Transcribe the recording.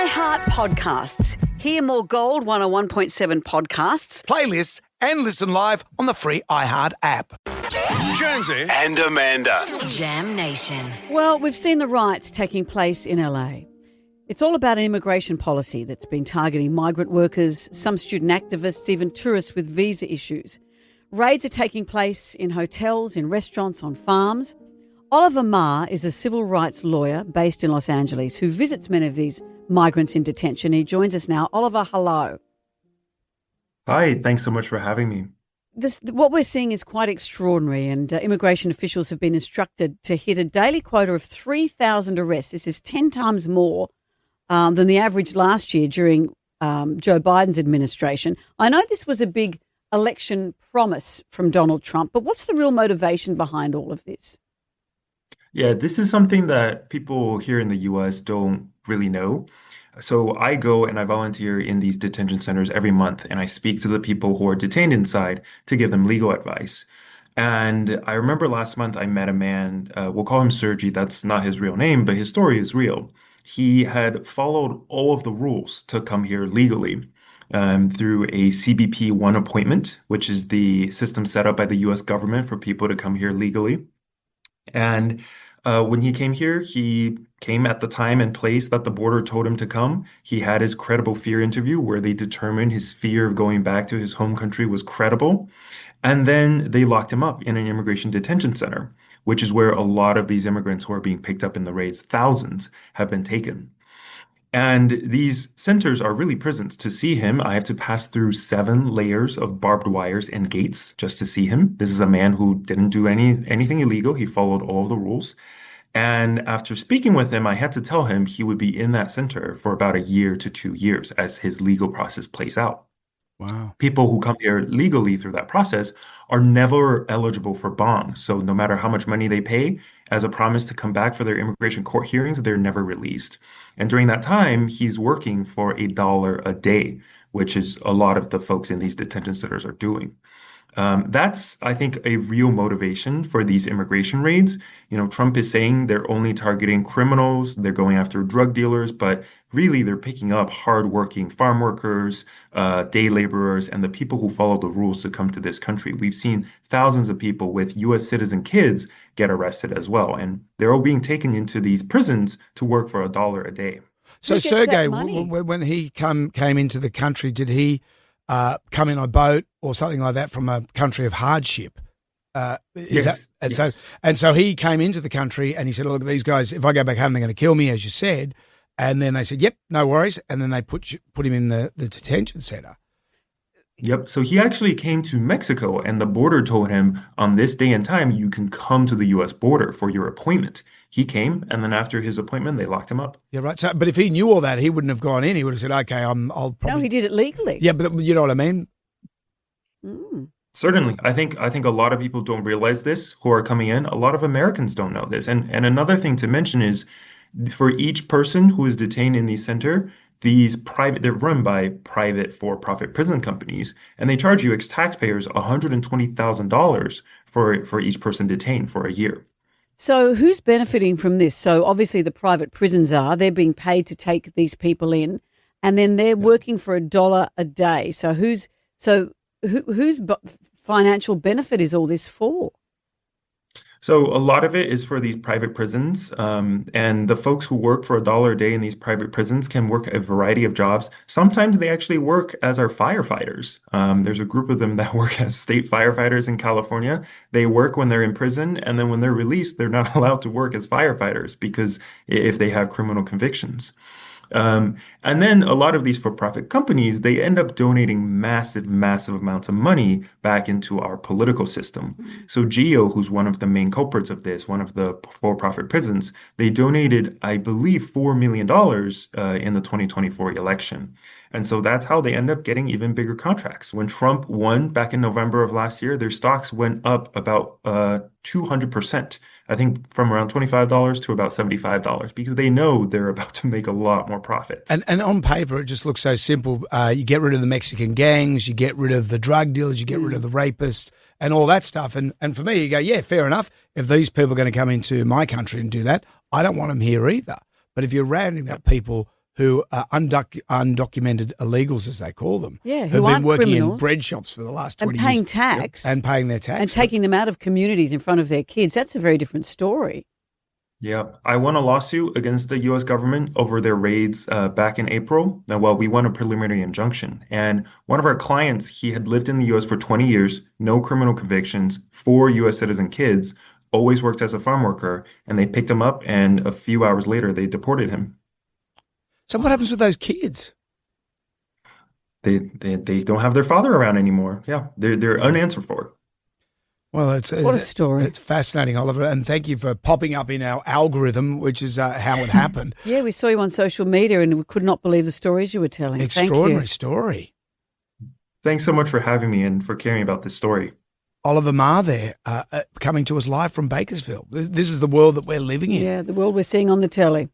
iHeart Podcasts. Hear more Gold 101.7 podcasts, playlists, and listen live on the free iHeart app. Jonesy and Amanda. Jam Nation. Well, we've seen the riots taking place in LA. It's all about an immigration policy that's been targeting migrant workers, some student activists, even tourists with visa issues. Raids are taking place in hotels, in restaurants, on farms. Oliver Ma is a civil rights lawyer based in Los Angeles who visits many of these migrants in detention. He joins us now. Oliver, hello. Hi, thanks so much for having me. What we're seeing is quite extraordinary, and immigration officials have been instructed to hit a daily quota of 3,000 arrests. This is 10 times more than the average last year during Joe Biden's administration. I know this was a big election promise from Donald Trump, but what's the real motivation behind all of this? Yeah, this is something that people here in the US don't really know. So I go and I volunteer in these detention centers every month, and I speak to the people who are detained inside to give them legal advice. And I remember last month I met a man, we'll call him Sergi, that's not his real name, but his story is real. He had followed all of the rules to come here legally through a CBP-1 appointment, which is the system set up by the US government for people to come here legally. And when he came here, he came at the time and place that the border told him to come. He had his credible fear interview where they determined his fear of going back to his home country was credible. And then they locked him up in an immigration detention center, which is where a lot of these immigrants who are being picked up in the raids, thousands, have been taken. And these centers are really prisons. To see him, I have to pass through 7 layers of barbed wires and gates just to see him. This is a man who didn't do anything illegal. He followed all of the rules. And after speaking with him, I had to tell him he would be in that center for about 1 year to 2 years as his legal process plays out. Wow. People who come here legally through that process are never eligible for bond. So no matter how much money they pay, as a promise to come back for their immigration court hearings, they're never released. And during that time, he's working for $1 a day, which is a lot of the folks in these detention centers are doing. That's, I think, a real motivation for these immigration raids. You know, Trump is saying they're only targeting criminals, they're going after drug dealers, but really they're picking up hardworking farm workers, day laborers, and the people who follow the rules to come to this country. We've seen thousands of people with U.S. citizen kids get arrested as well, and they're all being taken into these prisons to work for $1 a day. So, Sergey, when he came into the country, did he come in a boat or something like that from a country of hardship? Yes. So he came into the country and he said, look, these guys, if I go back home, they're going to kill me, as you said. And then they said, yep, no worries. And then they put him in the detention center. Yep. So he actually came to Mexico, and the border told him on this day and time, you can come to the U.S. border for your appointment. He came, and then after his appointment, they locked him up. Yeah, right. So, but if he knew all that, he wouldn't have gone in. He would have said, okay, I'll probably... No, he did it legally. Yeah, but you know what I mean? Certainly. I think a lot of people don't realize this who are coming in. A lot of Americans don't know this. And another thing to mention is for each person who is detained in the center, they're run by private for-profit prison companies, and they charge you as taxpayers $120,000 for each person detained for 1 year. So who's benefiting from this? So obviously the private prisons they're being paid to take these people in, and then they're working for $1 a day. So whose financial benefit is all this for? So a lot of it is for these private prisons, and the folks who work for $1 a day in these private prisons can work a variety of jobs. Sometimes they actually work as our firefighters. There's a group of them that work as state firefighters in California. They work when they're in prison, and then when they're released, they're not allowed to work as firefighters because if they have criminal convictions. And then a lot of these for-profit companies, they end up donating massive amounts of money back into our political system. So GEO, who's one of the main culprits of this, one of the for-profit prisons, they donated, I believe, $4 million in the 2024 election. And so that's how they end up getting even bigger contracts. When Trump won back in November of last year, their stocks went up about 200%. I think from around $25 to about $75 because they know they're about to make a lot more profits. And on paper, it just looks so simple. You get rid of the Mexican gangs, you get rid of the drug dealers, you get rid of the rapists and all that stuff. And for me, you go, yeah, fair enough. If these people are going to come into my country and do that, I don't want them here either. But if you're rounding up people who are undocumented illegals, as they call them. Yeah, who've who been aren't working criminals in bread shops for the last and 20 paying years. tax. And paying their tax. And taking them out of communities in front of their kids. That's a very different story. Yeah, I won a lawsuit against the U.S. government over their raids back in April. Well, we won a preliminary injunction. And one of our clients, he had lived in the U.S. for 20 years, no criminal convictions, 4 U.S. citizen kids, always worked as a farm worker, and they picked him up, and a few hours later, they deported him. So what happens with those kids? They don't have their father around anymore. Yeah, they're unanswered for. Well, What a story. It's fascinating, Oliver, and thank you for popping up in our algorithm, which is how it happened. Yeah, we saw you on social media and we could not believe the stories you were telling. Extraordinary story. Thanks so much for having me and for caring about this story. Oliver Marr there, coming to us live from Bakersfield. This is the world that we're living in. Yeah, the world we're seeing on the telly.